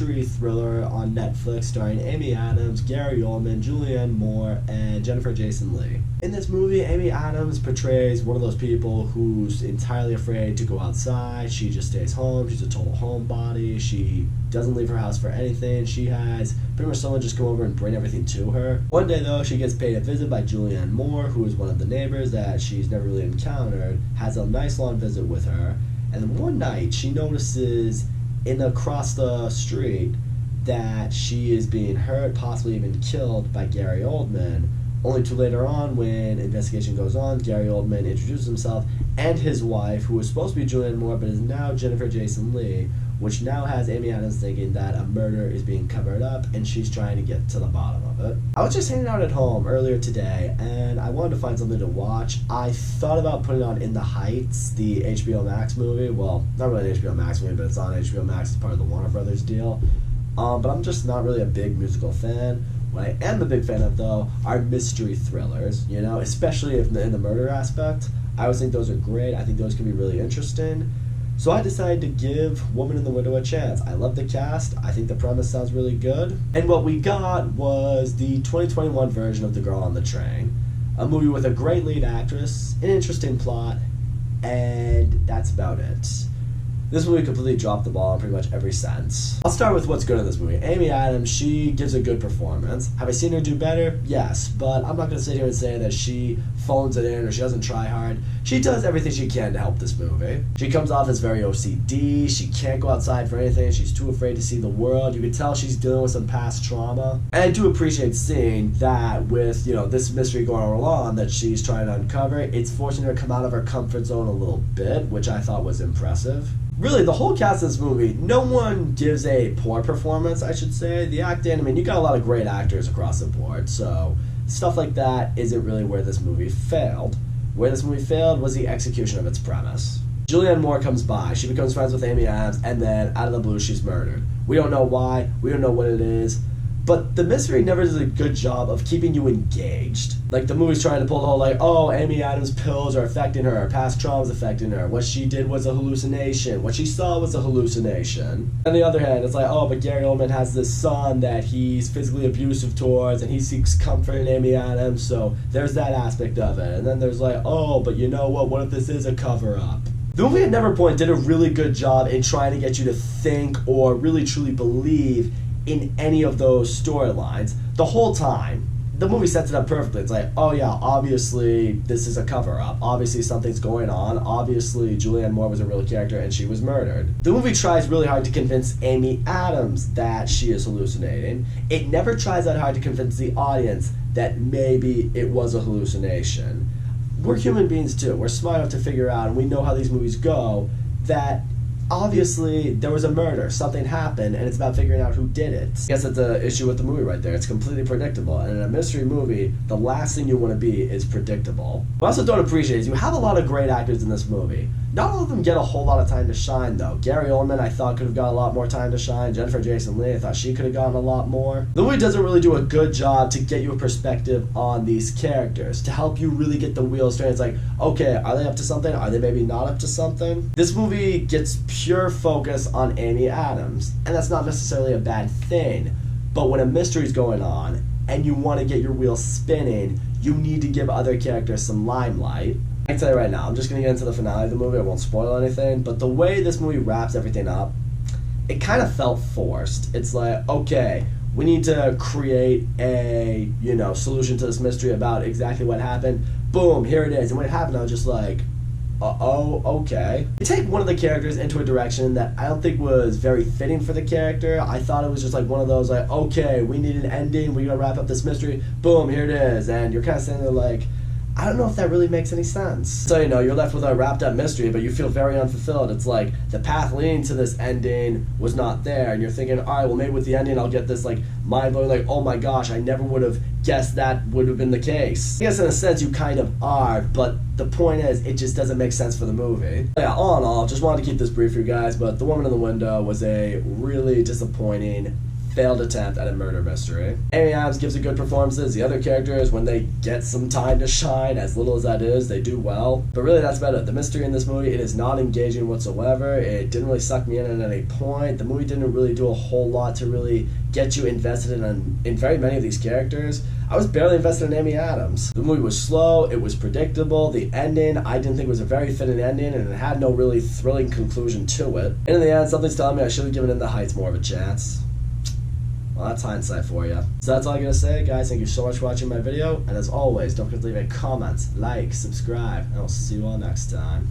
mystery thriller on Netflix starring Amy Adams, Gary Oldman, Julianne Moore, and Jennifer Jason Leigh. In this movie, Amy Adams portrays one of those people who's entirely afraid to go outside. She just stays home. She's a total homebody. She doesn't leave her house for anything. She has pretty much someone just come over and bring everything to her. One day, though, she gets paid a visit by Julianne Moore, who is one of the neighbors that she's never really encountered, has a nice long visit with her. And then one night, she notices across the street that she is being hurt, possibly even killed by Gary Oldman. Only to later on, when investigation goes on, Gary Oldman introduces himself and his wife, who was supposed to be Julianne Moore, but is now Jennifer Jason Leigh, which now has Amy Adams thinking that a murder is being covered up and she's trying to get to the bottom of it. I was just hanging out at home earlier today and I wanted to find something to watch. I thought about putting on In the Heights, the HBO Max movie. Well, not really an HBO Max movie, but it's on HBO Max as part of the Warner Brothers deal. But I'm just not really a big musical fan. What I am a big fan of, though, are mystery thrillers, especially in the murder aspect. I always think those are great. I think those can be really interesting. So I decided to give Woman in the Window a chance. I love the cast. I think the premise sounds really good. And what we got was the 2021 version of The Girl on the Train. A movie with a great lead actress, an interesting plot, and that's about it. This movie completely dropped the ball in pretty much every sense. I'll start with what's good in this movie. Amy Adams, she gives a good performance. Have I seen her do better? Yes, but I'm not going to sit here and say that she phones it in or she doesn't try hard. She does everything she can to help this movie. She comes off as very OCD. She can't go outside for anything. She's too afraid to see the world. You can tell she's dealing with some past trauma. And I do appreciate seeing that with, this mystery going on that she's trying to uncover. It's forcing her to come out of her comfort zone a little bit, which I thought was impressive. Really, the whole cast of this movie, no one gives a poor performance, I should say. The acting, you got a lot of great actors across the board, so stuff like that isn't really where this movie failed. Where this movie failed was the execution of its premise. Julianne Moore comes by, she becomes friends with Amy Adams, and then out of the blue, she's murdered. We don't know why, we don't know what it is, but the mystery never does a good job of keeping you engaged. Like, the movie's trying to pull the whole, Amy Adams' pills are affecting her, past trauma's affecting her, what she did was a hallucination, what she saw was a hallucination. On the other hand, it's but Gary Oldman has this son that he's physically abusive towards, and he seeks comfort in Amy Adams, so there's that aspect of it. And then there's but you know what if this is a cover-up? The movie at Never Point did a really good job in trying to get you to think or really truly believe in any of those storylines the whole time. The movie sets it up perfectly. It's obviously this is a cover-up. Obviously something's going on. Obviously Julianne Moore was a real character and she was murdered. The movie tries really hard to convince Amy Adams that she is hallucinating. It never tries that hard to convince the audience that maybe it was a hallucination. We're human beings too. We're smart enough to figure out, and we know how these movies go, that obviously there was a murder, something happened, and it's about figuring out who did it. I guess that's the issue with the movie right there. It's completely predictable, and in a mystery movie, the last thing you want to be is predictable. What I also don't appreciate is you have a lot of great actors in this movie. Not all of them get a whole lot of time to shine, though. Gary Oldman, I thought, could have got a lot more time to shine. Jennifer Jason Leigh, I thought she could have gotten a lot more. The movie doesn't really do a good job to get you a perspective on these characters, to help you really get the wheels straight. It's okay, are they up to something? Are they maybe not up to something? This movie gets pure focus on Amy Adams, and that's not necessarily a bad thing. But when a mystery's going on, and you want to get your wheels spinning, you need to give other characters some limelight. I can tell you right now, I'm just going to get into the finale of the movie, I won't spoil anything, but the way this movie wraps everything up, it kind of felt forced. It's okay, we need to create a, solution to this mystery about exactly what happened. Boom, here it is. And when it happened, I was just okay. They take one of the characters into a direction that I don't think was very fitting for the character. I thought it was just one of those, okay, we need an ending, we're going to wrap up this mystery, boom, here it is. And you're kind of sitting there I don't know if that really makes any sense. So, you're left with a wrapped up mystery, but you feel very unfulfilled. It's the path leading to this ending was not there, and you're thinking, all right, well, maybe with the ending I'll get this, mind-blowing, oh my gosh, I never would have guessed that would have been the case. I guess in a sense you kind of are, but the point is, it just doesn't make sense for the movie. Yeah, all in all, just wanted to keep this brief for you guys, but The Woman in the Window was a really disappointing failed attempt at a murder mystery. Amy Adams gives a good performances. The other characters, when they get some time to shine, as little as that is, they do well. But really, that's about it. The mystery in this movie, it is not engaging whatsoever. It didn't really suck me in at any point. The movie didn't really do a whole lot to really get you invested in very many of these characters. I was barely invested in Amy Adams. The movie was slow, it was predictable, the ending I didn't think was a very fitting ending, and it had no really thrilling conclusion to it. And in the end, something's telling me I should have given In the Heights more of a chance. Well, that's hindsight for you. So that's all I gotta say, guys. Thank you so much for watching my video, and as always, don't forget to leave a comment, like, subscribe, and I'll see you all next time.